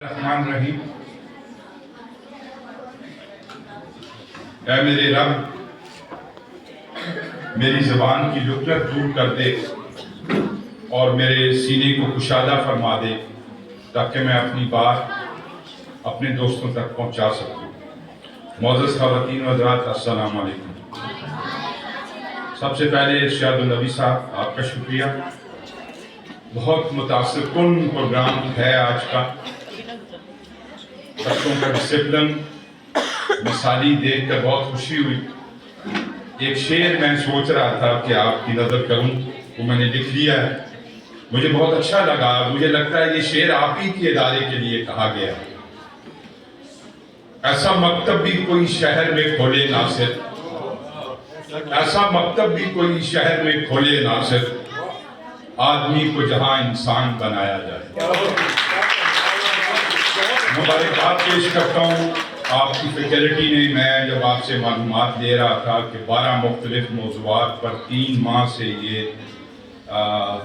الرحمن الرحیم۔ اے میرے رب، میری زبان کی لکنت دور کر دے اور میرے سینے کو کشادہ فرما دے تاکہ میں اپنی بات اپنے دوستوں تک پہنچا سکوں۔ معزز خواتین و حضرات، السلام علیکم۔ سب سے پہلے ارشاد النبی صاحب آپ کا شکریہ۔ بہت متاثر کن پروگرام ہے آج کا۔ بچوں کا ڈسپلن مثالی دیکھ کر بہت خوشی ہوئی۔ ایک شعر میں سوچ رہا تھا کہ آپ کی نظر کروں، وہ میں نے لکھ لیا ہے۔ مجھے بہت اچھا لگا، مجھے لگتا ہے یہ شعر آپ ہی کے ادارے کے لیے کہا گیا۔ ایسا مکتب بھی کوئی شہر میں کھولے ناصر، ایسا مکتب بھی کوئی شہر میں کھولے ناصر، آدمی کو جہاں انسان بنایا جائے۔ مبارکباد پیش کرتا ہوں آپ کی فیکلٹی نے۔ میں جب آپ سے معلومات لے رہا تھا کہ 12 مختلف موضوعات پر 3 ماہ سے یہ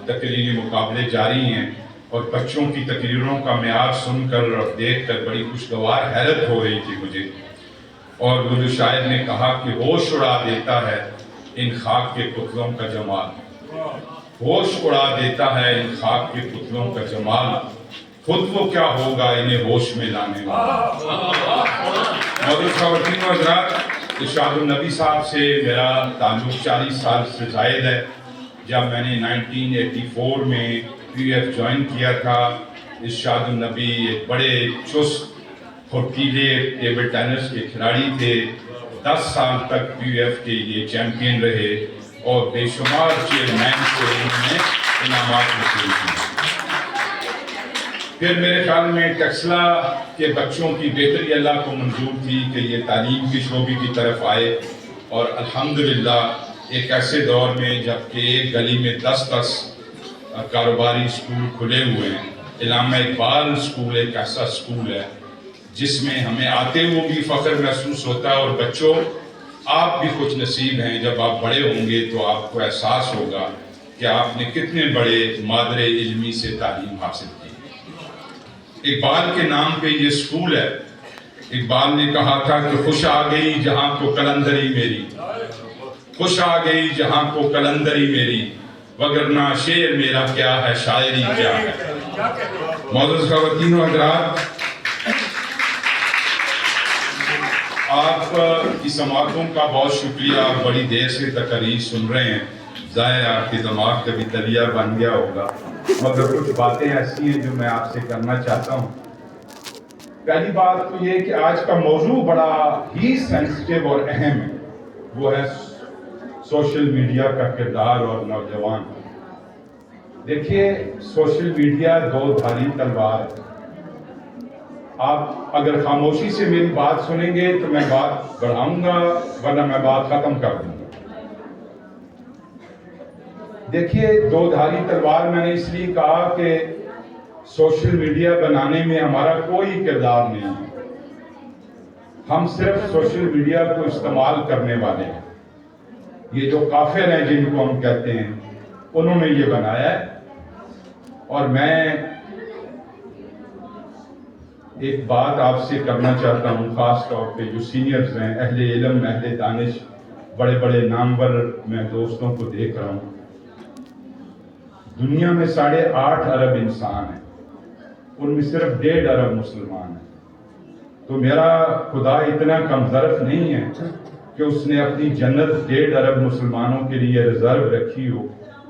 تقریری مقابلے جاری ہیں اور بچوں کی تقریروں کا معیار سن کر اور دیکھ کر بڑی خوشگوار حیرت ہو رہی تھی مجھے۔ اور وہ جو شاعر نے کہا کہ ہوش اڑا دیتا ہے ان خاک کے پتلوں کا جمال، ہوش اڑا دیتا ہے ان خاک کے پتلوں کا جمال، خود وہ کیا ہوگا انہیں ہوش میں لانے والا۔ معزز خواتین و حضرات، ارشاد النبی صاحب سے میرا تعلق 40 سال سے زائد ہے۔ جب میں نے 1984 میں پی ایف جوائن کیا تھا، ارشاد النبی ایک بڑے چست پھرتیلے ٹیبل ٹینس کے کھلاڑی تھے۔ 10 سال تک پی ایف کے یہ چیمپئن رہے اور بے شمار چیئرمین سے انہوں نے انعامات حاصل کیے۔ پھر میرے خیال میں ٹیکسلا کے بچوں کی بہتری اللہ کو منظور تھی کہ یہ تعلیم کے شعبے کی طرف آئے، اور الحمدللہ ایک ایسے دور میں جب کہ ایک گلی میں 10 کاروباری اسکول کھلے ہوئے ہیں، علامہ اقبال اسکول ایک ایسا اسکول ہے جس میں ہمیں آتے ہوئے بھی فخر محسوس ہوتا ہے۔ اور بچوں، آپ بھی خوش نصیب ہیں، جب آپ بڑے ہوں گے تو آپ کو احساس ہوگا کہ آپ نے کتنے بڑے مادر علمی سے تعلیم حاصل کی۔ اقبال کے نام پہ یہ اسکول ہے۔ اقبال نے کہا تھا کہ خوش آ گئی جہاں کو قلندری میری، خوش آ گئی جہاں کو قلندری میری، وگرنہ شعر میرا کیا ہے، شاعری کیا ہے۔ معزز خواتین و حضرات، آپ کی سماعتوں کا بہت شکریہ۔ آپ بڑی دیر سے تقریر سن رہے ہیں، ظاہر آپ کے دماغ کبھی دریا بن گیا ہوگا، مگر کچھ باتیں ایسی ہیں جو میں آپ سے کرنا چاہتا ہوں۔ پہلی بات تو یہ کہ آج کا موضوع بڑا ہی سینسٹیو اور اہم ہے، وہ ہے سوشل میڈیا کا کردار اور نوجوان۔ دیکھیے، سوشل میڈیا 2 دھاری تلوار ہے۔ آپ اگر خاموشی سے میری بات سنیں گے تو میں بات بڑھاؤں گا، ورنہ میں بات ختم کر دوں گا۔ دیکھیے، 2 دھاری تلوار میں نے اس لیے کہا کہ سوشل میڈیا بنانے میں ہمارا کوئی کردار نہیں ہے، ہم صرف سوشل میڈیا کو استعمال کرنے والے ہیں۔ یہ جو کافر ہیں جن کو ہم کہتے ہیں، انہوں نے یہ بنایا ہے۔ اور میں ایک بات آپ سے کرنا چاہتا ہوں، خاص طور پہ جو سینئرز ہیں، اہل علم، اہل دانش، بڑے بڑے نامور میں دوستوں کو دیکھ رہا ہوں۔ دنیا میں 8.5 ارب انسان ہیں، ان میں صرف 1.5 ارب مسلمان ہیں۔ تو میرا خدا اتنا کم ظرف نہیں ہے کہ اس نے اپنی جنت 1.5 ارب مسلمانوں کے لیے ریزرو رکھی ہو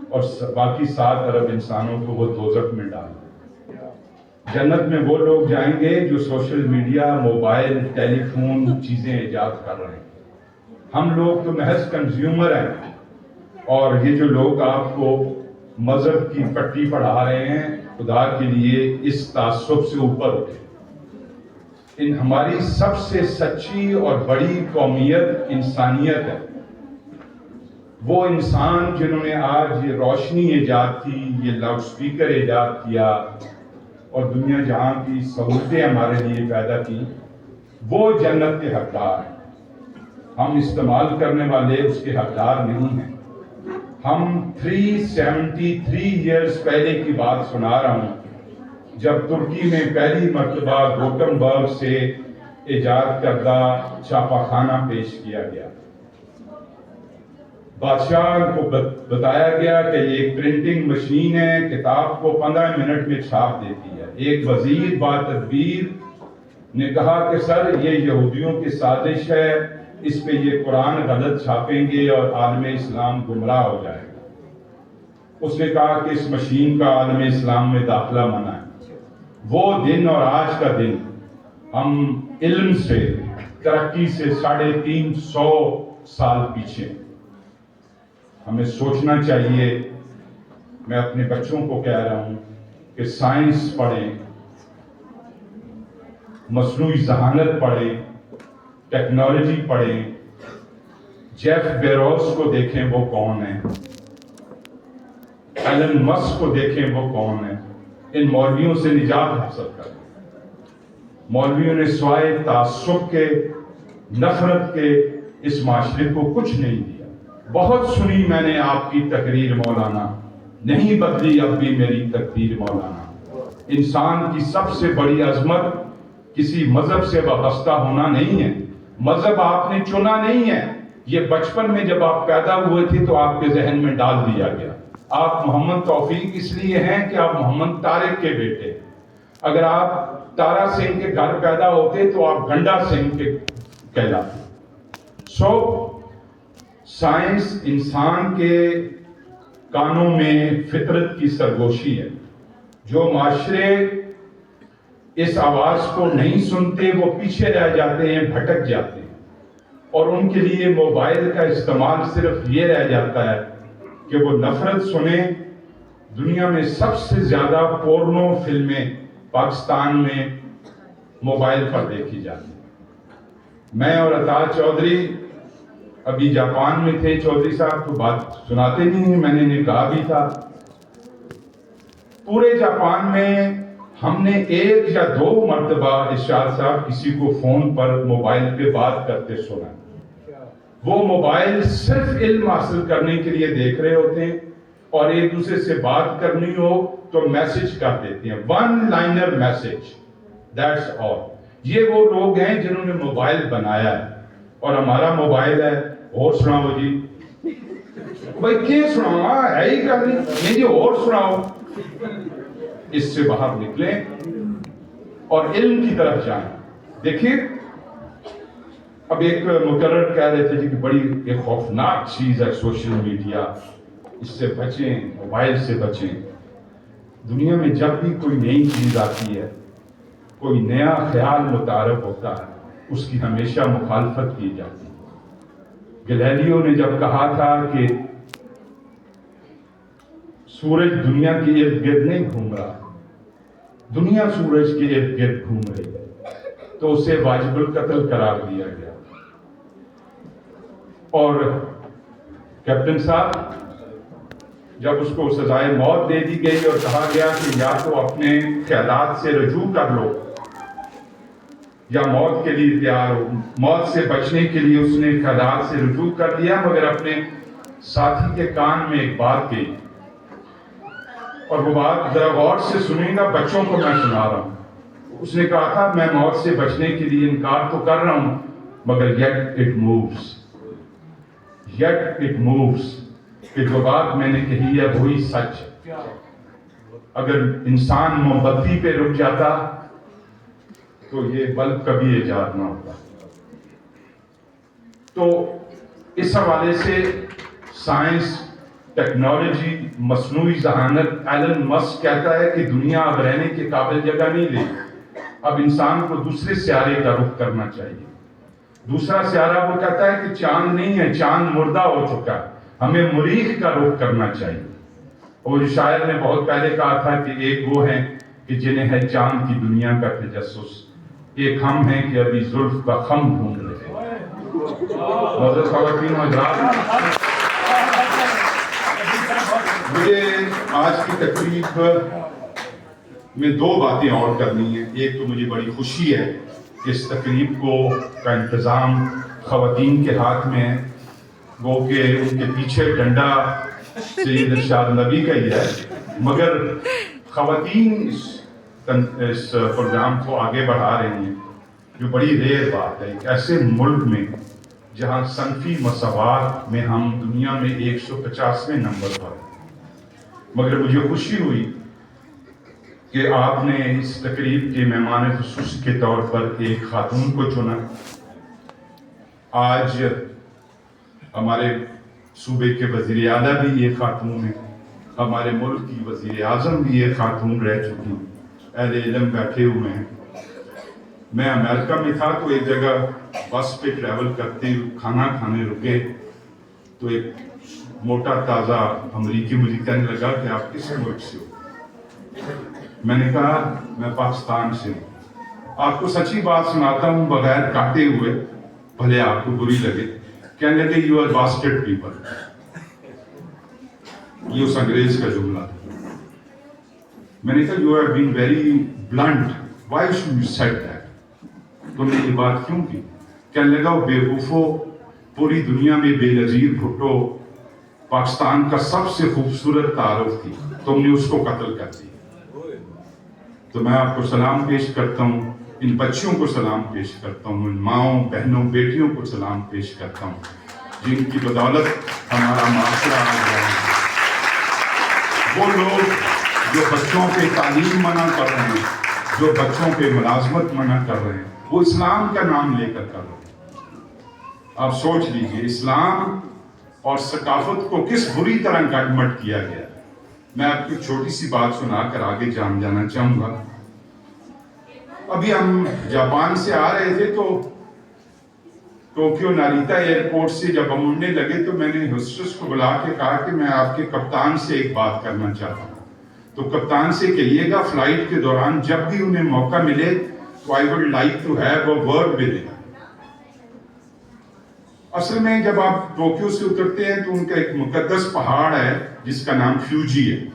اور باقی 7 ارب انسانوں کو وہ دوزخ میں ڈال۔ جنت میں وہ لوگ جائیں گے جو سوشل میڈیا، موبائل، ٹیلی فون چیزیں ایجاد کر رہے ہیں۔ ہم لوگ تو محض کنزیومر ہیں، اور یہ جو لوگ آپ کو مذہب کی پٹی پڑھا رہے ہیں، خدا کے لیے اس تعصب سے اوپر اٹھے۔ ہماری سب سے سچی اور بڑی قومیت انسانیت ہے۔ وہ انسان جنہوں نے آج یہ روشنی ایجاد کی، یہ لاؤڈ سپیکر ایجاد کیا اور دنیا جہاں کی سہولتیں ہمارے لیے پیدا کی، وہ جنت کے حقدار ہیں۔ ہم استعمال کرنے والے اس کے حقدار نہیں ہیں۔ ہم 373 ایئرز پہلے کی بات سنا رہا ہوں جب ترکی میں پہلی مرتبہ گوتنبرگ سے ایجاد کردہ چھاپا خانہ پیش کیا گیا. بادشاہ کو بتایا گیا کہ یہ ایک پرنٹنگ مشین ہے, کتاب کو 15 منٹ میں چھاپ دیتی ہے. ایک وزیر با تدبیر نے کہا کہ سر یہ یہودیوں کی سازش ہے, اس پہ یہ قرآن غلط چھاپیں گے اور عالم اسلام گمراہ ہو جائے گا. اس نے کہا کہ اس مشین کا عالم اسلام میں داخلہ منع ہے. وہ دن اور آج کا دن ہم علم سے, ترقی سے 350 سال پیچھے. ہمیں سوچنا چاہیے. میں اپنے بچوں کو کہہ رہا ہوں کہ سائنس پڑھیں, مصنوعی ذہانت پڑھیں, ٹیکنالوجی پڑھیں. جیف بیروز کو دیکھیں وہ کون ہیں, ایلن مسک کو دیکھیں وہ کون ہیں. ان مولویوں سے نجات حاصل کریں. مولویوں نے سوائے تعصب کے, نفرت کے اس معاشرے کو کچھ نہیں دیا. بہت سنی میں نے آپ کی تقریر مولانا, نہیں بدلی اب بھی میری تقدیر مولانا. انسان کی سب سے بڑی عظمت کسی مذہب سے وابستہ ہونا نہیں ہے. مذہب آپ نے چنا نہیں ہے, یہ بچپن میں جب آپ پیدا ہوئے تھے تو آپ کے ذہن میں ڈال دیا گیا. آپ محمد توفیق اس لیے ہیں کہ آپ محمد طارق کے بیٹے. اگر آپ تارا سنگھ کے گھر پیدا ہوتے تو آپ گنڈا سنگھ کے کہلاتے. سائنس انسان کے کانوں میں فطرت کی سرگوشی ہے. جو معاشرے اس آواز کو نہیں سنتے وہ پیچھے رہ جاتے ہیں, بھٹک جاتے ہیں, اور ان کے لیے موبائل کا استعمال صرف یہ رہ جاتا ہے کہ وہ نفرت سنیں. دنیا میں سب سے زیادہ پورنو فلمیں پاکستان میں موبائل پر دیکھی جاتی ہیں. میں اور عطا چودھری ابھی جاپان میں تھے. چودھری صاحب تو بات سناتے نہیں ہیں, میں نے کہا بھی تھا. پورے جاپان میں ہم نے 1 یا 2 مرتبہ ارشاد صاحب کسی کو فون پر موبائل پہ بات کرتے سنا. وہ موبائل صرف علم حاصل کرنے کے لیے دیکھ رہے ہوتے ہیں, اور ایک دوسرے سے بات کرنی ہو تو میسج کر دیتے ہیں, 1 لائنر میسج, دیٹس آل. یہ وہ لوگ ہیں جنہوں نے موبائل بنایا ہے, اور ہمارا موبائل ہے. اور سناؤ جی, بھائی کیا سناؤ, ہے ہی کر نہیں جی, اور سناؤ. اس سے باہر نکلیں اور علم کی طرف جائیں. دیکھیں اب ایک مقرر کہہ رہے تھے جی کہ بڑی ایک خوفناک چیز ہے سوشل میڈیا, اس سے بچیں, موبائل سے بچیں. دنیا میں جب بھی کوئی نئی چیز آتی ہے, کوئی نیا خیال متعارف ہوتا ہے, اس کی ہمیشہ مخالفت کی جاتی ہے. گلیلیو نے جب کہا تھا کہ سورج دنیا کے ارد گرد نہیں گھوم رہا, دنیا سورج کے ارد گرد گھوم رہی ہے, تو اسے واجب القتل قرار دیا گیا. اور کیپٹن صاحب جب اس کو سزائے موت دے دی گئی اور کہا گیا کہ یا تو اپنے قیادات سے رجوع کر لو یا موت کے لیے تیار ہو. موت سے بچنے کے لیے اس نے قیادات سے رجوع کر دیا, مگر اپنے ساتھی کے کان میں ایک بات کہی, اور وہ بات ذرا غور سے سنیں گا, بچوں کو میں سنا رہا ہوں. اس نے کہا تھا میں موت سے بچنے کے لیے انکار تو کر رہا ہوں, مگر yet it moves, کہ جو بات میں نے کہی ہے وہی سچ ہے. اگر انسان موم بتی پہ رک جاتا تو یہ بلب کبھی ایجاد نہ ہوتا. تو اس حوالے سے سائنس, ٹیکنالوجی, مصنوعی ذہانت, ایلن مسک کہتا ہے کہ دنیا اب رہنے کے قابل جگہ نہیں لے. اب انسان کو دوسرے سیارے کا رخ کرنا چاہیے. دوسرا سیارہ وہ کہتا ہے کہ چاند نہیں ہے, چاند مردہ ہو چکا ہے, ہمیں مریخ کا رخ کرنا چاہیے. اور شاعر نے بہت پہلے کہا تھا کہ ایک وہ ہیں کہ جنہیں ہے چاند کی دنیا کا تجسس, ایک ہم ہیں کہ ابھی زلف کا خم ڈھونڈ رہے ہیں. معزز خواتین و حضرات, مجھے آج کی تقریب میں 2 باتیں اور کرنی ہیں. ایک تو مجھے بڑی خوشی ہے کہ اس تقریب کا انتظام خواتین کے ہاتھ میں ہے, وہ کہ ان کے پیچھے ڈنڈا سید ارشاد نبی کا ہی ہے, مگر خواتین اس پروگرام کو آگے بڑھا رہے ہیں، جو بڑی ریئر بات ہے ایک ایسے ملک میں جہاں صنفی مساوات میں ہم دنیا میں 150ویں نمبر پر ہیں۔ مگر مجھے خوشی ہوئی کہ آپ نے اس تقریب کے مہمان خصوصی کے طور پر ایک خاتون کو چنا۔ آج ہمارے صوبے کے وزیر اعلیٰ بھی یہ خاتون ہیں، ہمارے ملک کی وزیر اعظم بھی یہ خاتون رہ چکی ہیں، اہل علم بیٹھے ہوئے ہیں۔ میں امریکہ میں تھا تو ایک جگہ بس پہ ٹریول کرتے کھانا کھانے رکے تو ایک موٹا تازہ امریکی مجھے کہنے لگا کہ آپ کس ملک سے ہو؟ میں نے کہا میں پاکستان سے ہوں۔ آپ کو سچی بات سناتا ہوں بغیر کاٹے ہوئے، بھلے آپ کو بری لگے، کہنے لگے یو آر باسٹرڈ پیپل۔ یہ اس انگریز کا جملہ تھا۔ میں نے کہا you are being very blunt, why should you said that? تم نے یہ بات کیوں کی؟ کہنے لگا وہ بیوقوفو، پوری دنیا میں بے نظیر بھٹو پاکستان کا سب سے خوبصورت تعارف تھی، تم نے اس کو قتل کر دی۔ تو میں آپ کو سلام پیش کرتا ہوں، ان بچیوں کو سلام پیش کرتا ہوں، ان ماؤں بہنوں بیٹیوں کو سلام پیش کرتا ہوں جن کی بدولت ہمارا معاشرہ آ گیا ہے۔ وہ لوگ جو بچوں پہ تعلیم منع کر رہے ہیں، جو بچوں پہ ملازمت منع کر رہے ہیں، وہ اسلام کا نام لے کر رہے ہیں۔ آپ سوچ لیجئے اسلام اور ثقافت کو کس بری طرح گڈمٹ کیا گیا ہے۔ میں آپ کو چھوٹی سی بات سنا کر آگے جانا چاہوں گا۔ ابھی ہم جاپان سے آ رہے تھے تو ٹوکیو ناریتا ایئرپورٹ سے جب ہم اڑنے لگے تو میں نے ہوسٹس کو بلا کے کہا کہ میں آپ کے کپتان سے ایک بات کرنا چاہتا ہوں، تو کپتان سے کہیے گا فلائٹ کے دوران جب بھی انہیں موقع ملے تو I would like to have a word with him۔ اصل میں جب آپ ٹوکیو سے اترتے ہیں تو ان کا ایک مقدس پہاڑ ہے جس کا نام فیوجی ہے۔